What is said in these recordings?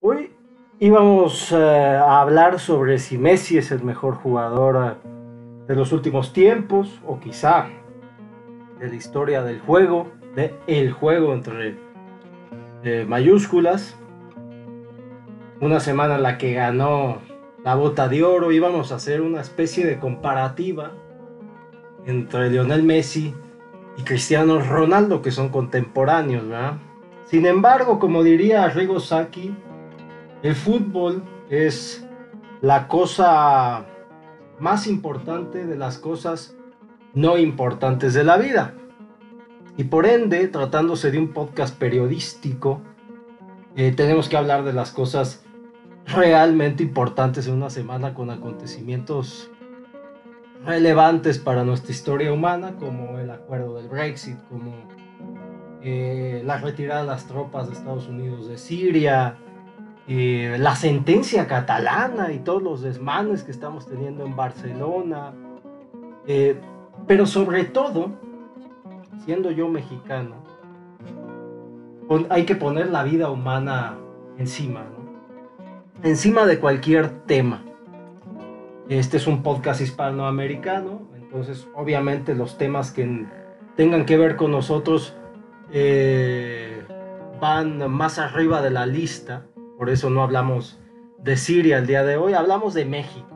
Hoy íbamos a hablar sobre si Messi es el mejor jugador de los últimos tiempos o quizá de la historia del juego, de el juego entre mayúsculas. Una semana en la que ganó la Bota de Oro, íbamos a hacer una especie de comparativa entre Lionel Messi y Cristiano Ronaldo, que son contemporáneos, ¿verdad? Sin embargo, como diría Arrigo Sacchi, el fútbol es la cosa más importante de las cosas no importantes de la vida. Y por ende, tratándose de un podcast periodístico, tenemos que hablar de las cosas realmente importantes en una semana con acontecimientos relevantes para nuestra historia humana, como el acuerdo del Brexit, como la retirada de las tropas de Estados Unidos de Siria, la sentencia catalana y todos los desmanes que estamos teniendo en Barcelona, eh, pero sobre todo, siendo yo mexicano, hay que poner la vida humana encima, ¿no? Encima de cualquier tema. Este es un podcast hispanoamericano, entonces obviamente los temas que tengan que ver con nosotros van más arriba de la lista. Por eso no hablamos de Siria el día de hoy, hablamos de México.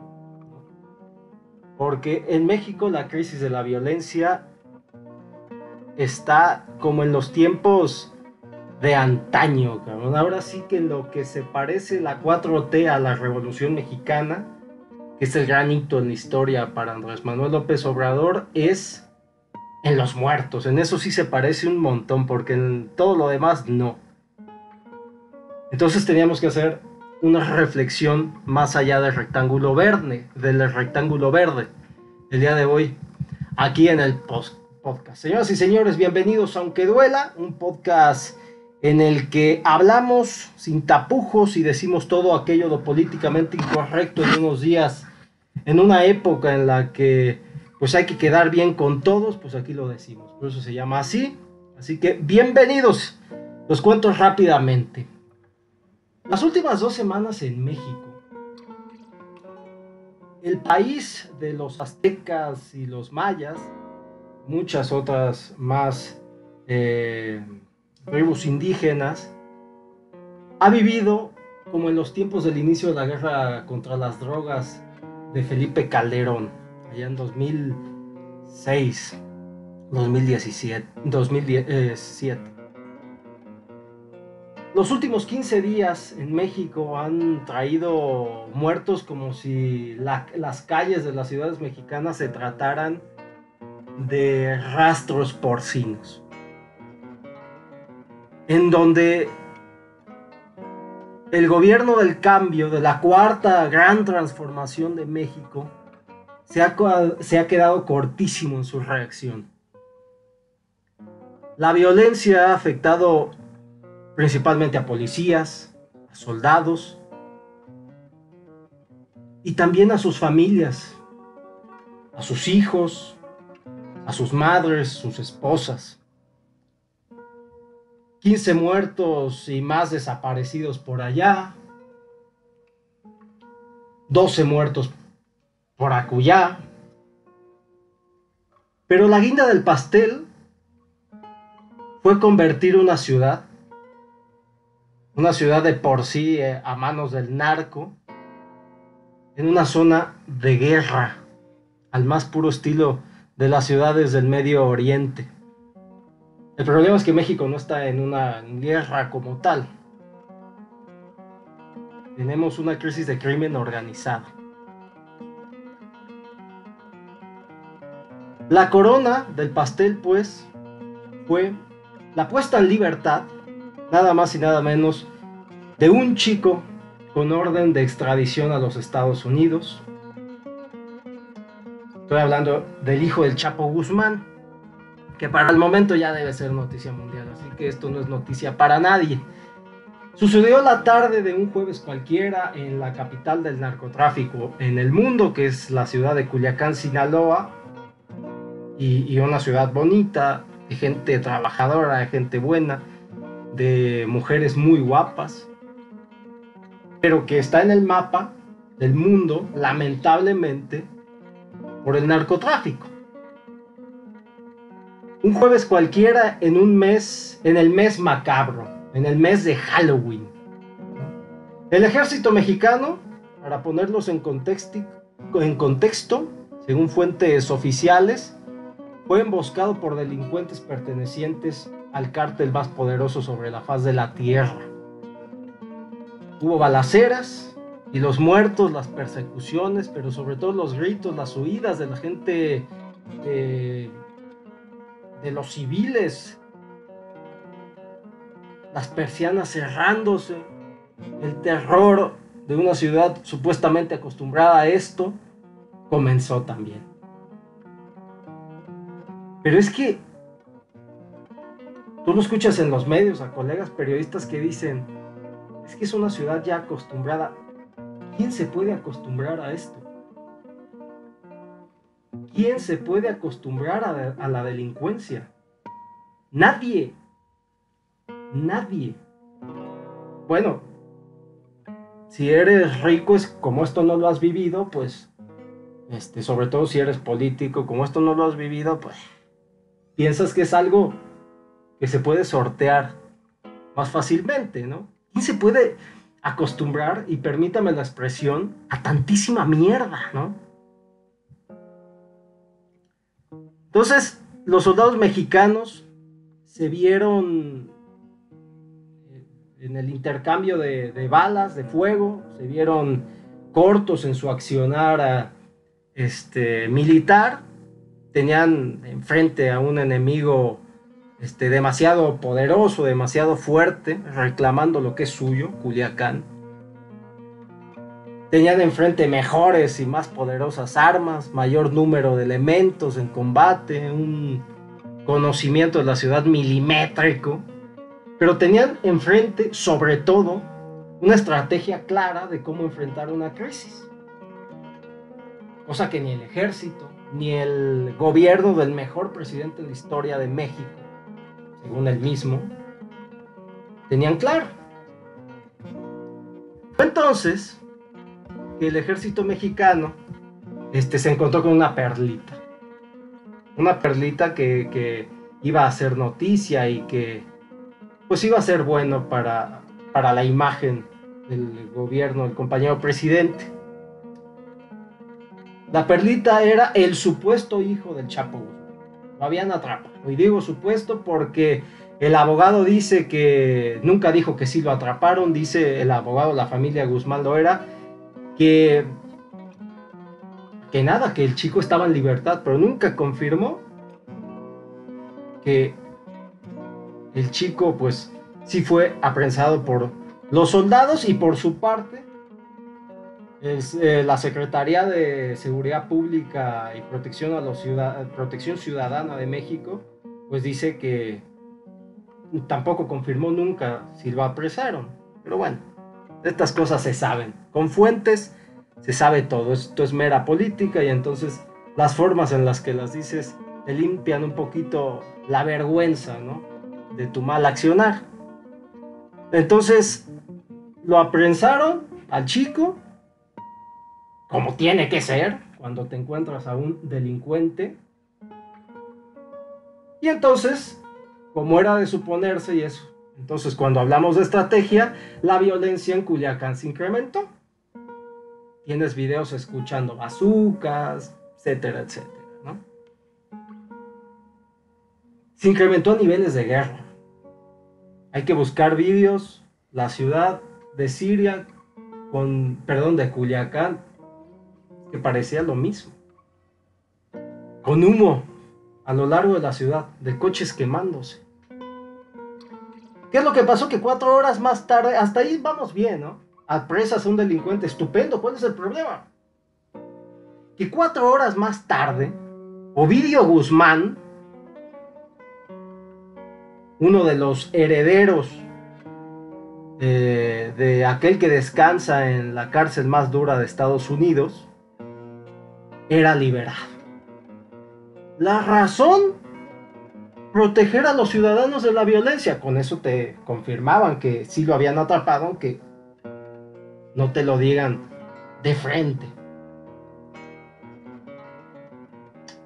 Porque en México la crisis de la violencia está como en los tiempos de antaño, cabrón. Ahora sí que en lo que se parece la 4T a la Revolución Mexicana, que es el gran hito en la historia para Andrés Manuel López Obrador, es en los muertos. En eso sí se parece un montón, porque en todo lo demás no. Entonces teníamos que hacer una reflexión más allá del rectángulo verde, el día de hoy, aquí en el podcast. Señoras y señores, bienvenidos a Aunque Duela, un podcast en el que hablamos sin tapujos y decimos todo aquello lo políticamente incorrecto en unos días, en una época en la que pues hay que quedar bien con todos, pues aquí lo decimos. Por eso se llama así. Así que bienvenidos. Los cuento rápidamente. Las últimas 2 semanas en México, el país de los aztecas y los mayas, muchas otras más tribus indígenas, ha vivido como en los tiempos del inicio de la guerra contra las drogas de Felipe Calderón, allá en 2006, 2017. Los últimos 15 días en México han traído muertos como si las calles de las ciudades mexicanas se trataran de rastros porcinos, en donde el gobierno del cambio, de la cuarta gran transformación de México, se ha quedado cortísimo en su reacción. La violencia ha afectado principalmente a policías, a soldados y también a sus familias, a sus hijos, a sus madres, sus esposas. 15 muertos y más desaparecidos por allá, 12 muertos por acullá. Pero la guinda del pastel fue convertir una ciudad de por sí a manos del narco, en una zona de guerra, al más puro estilo de las ciudades del Medio Oriente. El problema es que México no está en una guerra como tal. Tenemos una crisis de crimen organizado. La corona del pastel, pues, fue la puesta en libertad, nada más y nada menos, de un chico con orden de extradición a los Estados Unidos. Estoy hablando del hijo del Chapo Guzmán, que para el momento ya debe ser noticia mundial, así que esto no es noticia para nadie. Sucedió la tarde de un jueves cualquiera en la capital del narcotráfico en el mundo, que es la ciudad de Culiacán, Sinaloa, y una ciudad bonita, de gente trabajadora, de gente buena, de mujeres muy guapas. pero que está en el mapa del mundo, lamentablemente, por el narcotráfico. Un jueves cualquiera en un mes, en el mes macabro, en el mes de Halloween. El ejército mexicano, para ponerlos en contexto, según fuentes oficiales, fue emboscado por delincuentes pertenecientes al cártel más poderoso sobre la faz de la tierra. Hubo balaceras y los muertos, las persecuciones, pero sobre todo los gritos, las huidas de la gente, de los civiles, las persianas cerrándose, el terror de una ciudad supuestamente acostumbrada a esto comenzó también. Pero es que tú lo escuchas en los medios a colegas periodistas que dicen, es que es una ciudad ya acostumbrada. ¿Quién se puede acostumbrar a esto? ¿Quién se puede acostumbrar a la delincuencia? Nadie. Nadie. Bueno, si eres rico, es como esto no lo has vivido, pues, sobre todo si eres político, como esto no lo has vivido, pues, piensas que es algo que se puede sortear más fácilmente, ¿no? ¿Quién se puede acostumbrar, y permítame la expresión, a tantísima mierda, ¿no? Entonces, los soldados mexicanos se vieron en el intercambio de balas, de fuego, se vieron cortos en su accionar militar, tenían enfrente a un enemigo demasiado poderoso, demasiado fuerte, reclamando lo que es suyo, Culiacán. Tenían enfrente mejores y más poderosas armas, mayor número de elementos en combate, un conocimiento de la ciudad milimétrico, pero tenían enfrente, sobre todo, una estrategia clara de cómo enfrentar una crisis. Cosa que ni el ejército, ni el gobierno del mejor presidente en la historia de México, según él mismo, tenían claro. Entonces, que el ejército mexicano se encontró con una perlita que iba a hacer noticia y que pues iba a ser bueno para la imagen del gobierno del compañero presidente. La perlita era el supuesto hijo del Chapo Guzmán. Lo habían atrapado, y digo supuesto porque el abogado dice que nunca dijo que sí lo atraparon, dice el abogado, la familia Guzmán lo era, que nada, que el chico estaba en libertad, pero nunca confirmó que el chico pues sí fue apresado por los soldados. Y por su parte la Secretaría de Seguridad Pública y Protección Ciudadana de México pues dice que tampoco confirmó nunca si lo apresaron. Pero bueno, estas cosas se saben, con fuentes se sabe todo. Esto es mera política, y entonces las formas en las que las dices te limpian un poquito la vergüenza, ¿no?, de tu mal accionar. Entonces lo apresaron al chico, como tiene que ser cuando te encuentras a un delincuente. Y entonces, como era de suponerse, y eso, entonces cuando hablamos de estrategia, la violencia en Culiacán se incrementó. Tienes videos escuchando bazucas, etcétera, etcétera, ¿no? Se incrementó a niveles de guerra. Hay que buscar vídeos, la ciudad de Siria, de Culiacán, que parecía lo mismo. Con humo a lo largo de la ciudad, de coches quemándose. ¿Qué es lo que pasó? Que 4 horas más tarde, hasta ahí vamos bien, ¿no? Apresas a un delincuente, estupendo, ¿cuál es el problema? Que 4 horas más tarde, Ovidio Guzmán, uno de los herederos de aquel que descansa en la cárcel más dura de Estados Unidos, era liberado. La razón: proteger a los ciudadanos de la violencia. Con eso te confirmaban que sí lo habían atrapado, aunque no te lo digan de frente.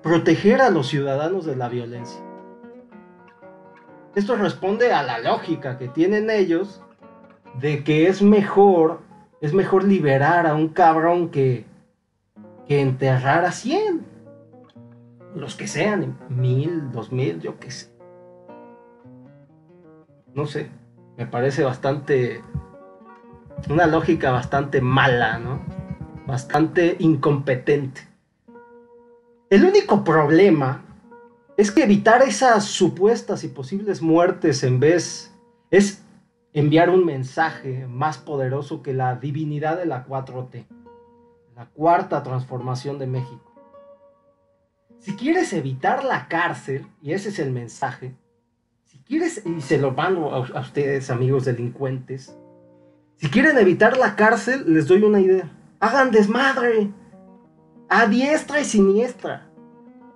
Proteger a los ciudadanos de la violencia. Esto responde a la lógica que tienen ellos de que es mejor liberar a un cabrón que enterrar a 100. Los que sean, 1000, 2000, yo qué sé. No sé, me parece una lógica bastante mala, ¿no? Bastante incompetente. El único problema es que evitar esas supuestas y posibles muertes es enviar un mensaje más poderoso que la divinidad de la 4T, la cuarta transformación de México. Si quieres evitar la cárcel, y ese es el mensaje, si quieres, y se lo mando a ustedes, amigos delincuentes, si quieren evitar la cárcel, les doy una idea. Hagan desmadre, a diestra y siniestra.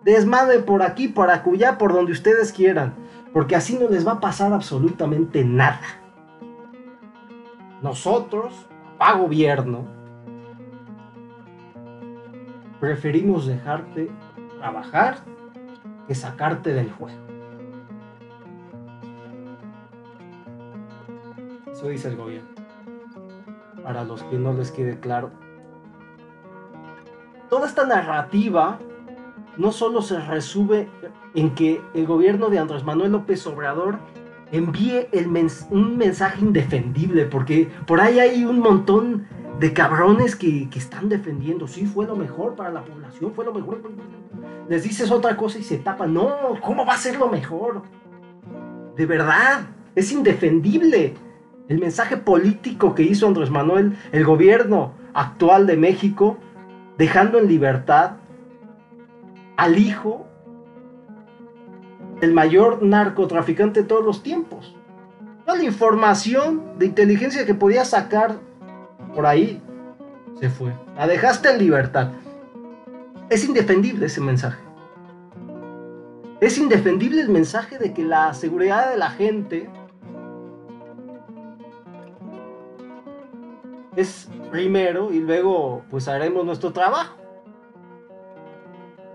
Desmadre por aquí, por acullá, por donde ustedes quieran, porque así no les va a pasar absolutamente nada. Nosotros, papá gobierno, preferimos dejarte trabajar que sacarte del juego. Eso dice el gobierno. Para los que no les quede claro, toda esta narrativa no solo se resume en que el gobierno de Andrés Manuel López Obrador envíe un mensaje indefendible, porque por ahí hay un montón de cabrones que están defendiendo, sí, fue lo mejor para la población, fue lo mejor. Les dices otra cosa y se tapan. No, ¿cómo va a ser lo mejor? De verdad, es indefendible el mensaje político que hizo Andrés Manuel, el gobierno actual de México, dejando en libertad al hijo del mayor narcotraficante de todos los tiempos. Toda la información de inteligencia que podía sacar por ahí se fue. La dejaste en libertad. Es indefendible ese mensaje. Es indefendible el mensaje de que la seguridad de la gente es primero y luego pues haremos nuestro trabajo.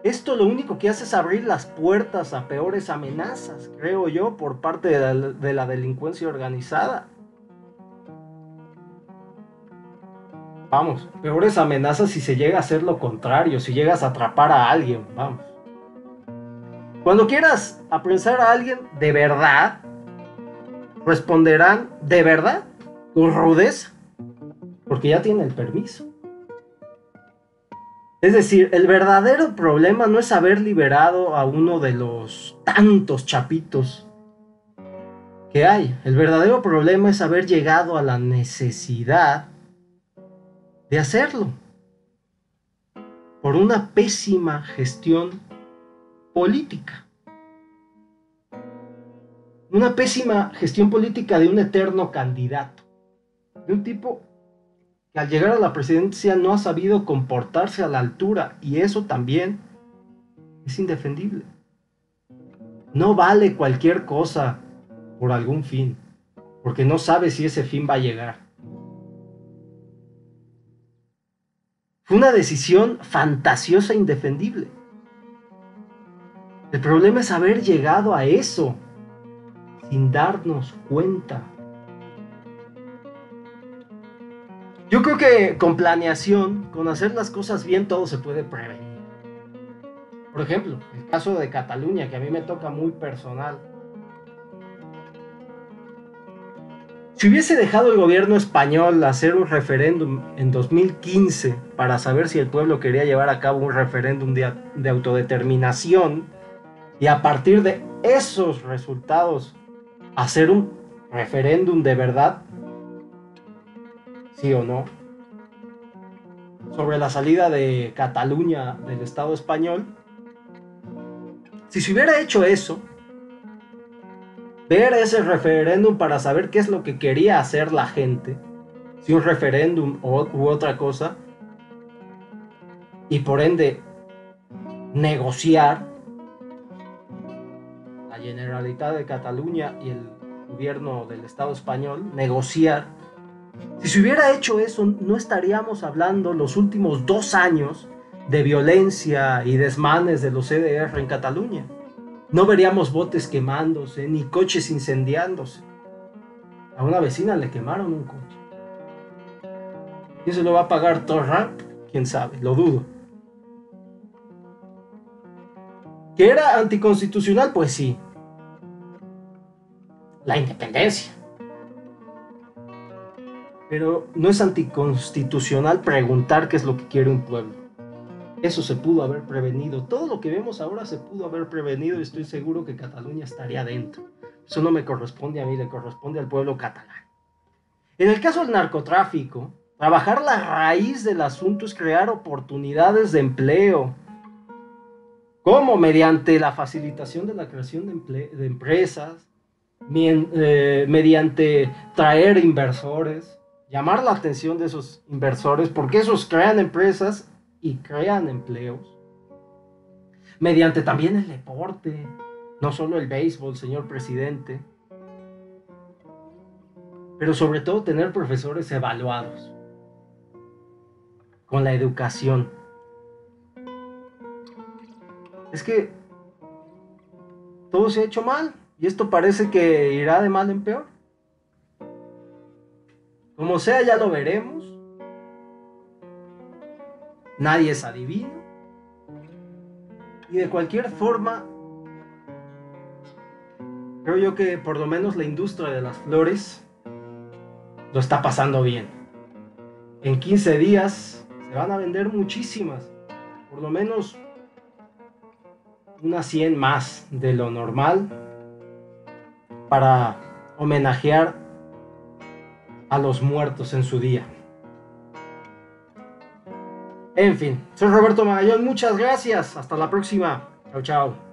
Esto lo único que hace es abrir las puertas a peores amenazas, creo yo, por parte de la delincuencia organizada. Vamos, peores amenazas si se llega a hacer lo contrario, si llegas a atrapar a alguien, vamos. Cuando quieras apresar a alguien de verdad, responderán de verdad, con rudeza, porque ya tiene el permiso. Es decir, el verdadero problema no es haber liberado a uno de los tantos chapitos que hay. El verdadero problema es haber llegado a la necesidad de hacerlo por una pésima gestión política. Una pésima gestión política de un eterno candidato, de un tipo que al llegar a la presidencia no ha sabido comportarse a la altura, y eso también es indefendible. No vale cualquier cosa por algún fin, porque no sabe si ese fin va a llegar. Fue una decisión fantasiosa e indefendible. El problema es haber llegado a eso sin darnos cuenta. Yo creo que con planeación, con hacer las cosas bien, todo se puede prevenir. Por ejemplo, el caso de Cataluña, que a mí me toca muy personal. Si hubiese dejado el gobierno español hacer un referéndum en 2015 para saber si el pueblo quería llevar a cabo un referéndum de autodeterminación, y a partir de esos resultados hacer un referéndum de verdad, sí o no, sobre la salida de Cataluña del Estado español, si se hubiera hecho eso, ver ese referéndum para saber qué es lo que quería hacer la gente, si un referéndum u otra cosa, y por ende negociar la Generalitat de Cataluña y el gobierno del Estado español, negociar Si se hubiera hecho eso, no estaríamos hablando los últimos 2 años de violencia y desmanes de los CDR en Cataluña. No veríamos botes quemándose, ni coches incendiándose. A una vecina le quemaron un coche. ¿Quién se lo va a pagar? Torrent? ¿Quién sabe? Lo dudo. ¿Que era anticonstitucional? Pues sí. La independencia. Pero no es anticonstitucional preguntar qué es lo que quiere un pueblo. Eso se pudo haber prevenido. Todo lo que vemos ahora se pudo haber prevenido y estoy seguro que Cataluña estaría dentro. Eso no me corresponde a mí, le corresponde al pueblo catalán. En el caso del narcotráfico, trabajar la raíz del asunto es crear oportunidades de empleo. ¿Cómo? Mediante la facilitación de la creación de empresas, mediante traer inversores, llamar la atención de esos inversores, porque esos crean empresas y crean empleos. Mediante también el deporte, no solo el béisbol, señor presidente, pero sobre todo tener profesores evaluados con la educación. Es que todo se ha hecho mal y esto parece que irá de mal en peor. Como sea, ya lo veremos. Nadie es adivino. Y de cualquier forma, creo yo que por lo menos la industria de las flores lo está pasando bien. En 15 días se van a vender muchísimas, por lo menos unas 100 más de lo normal, para homenajear a los muertos en su día. En fin, soy Roberto Magallón, muchas gracias, hasta la próxima, chao chao.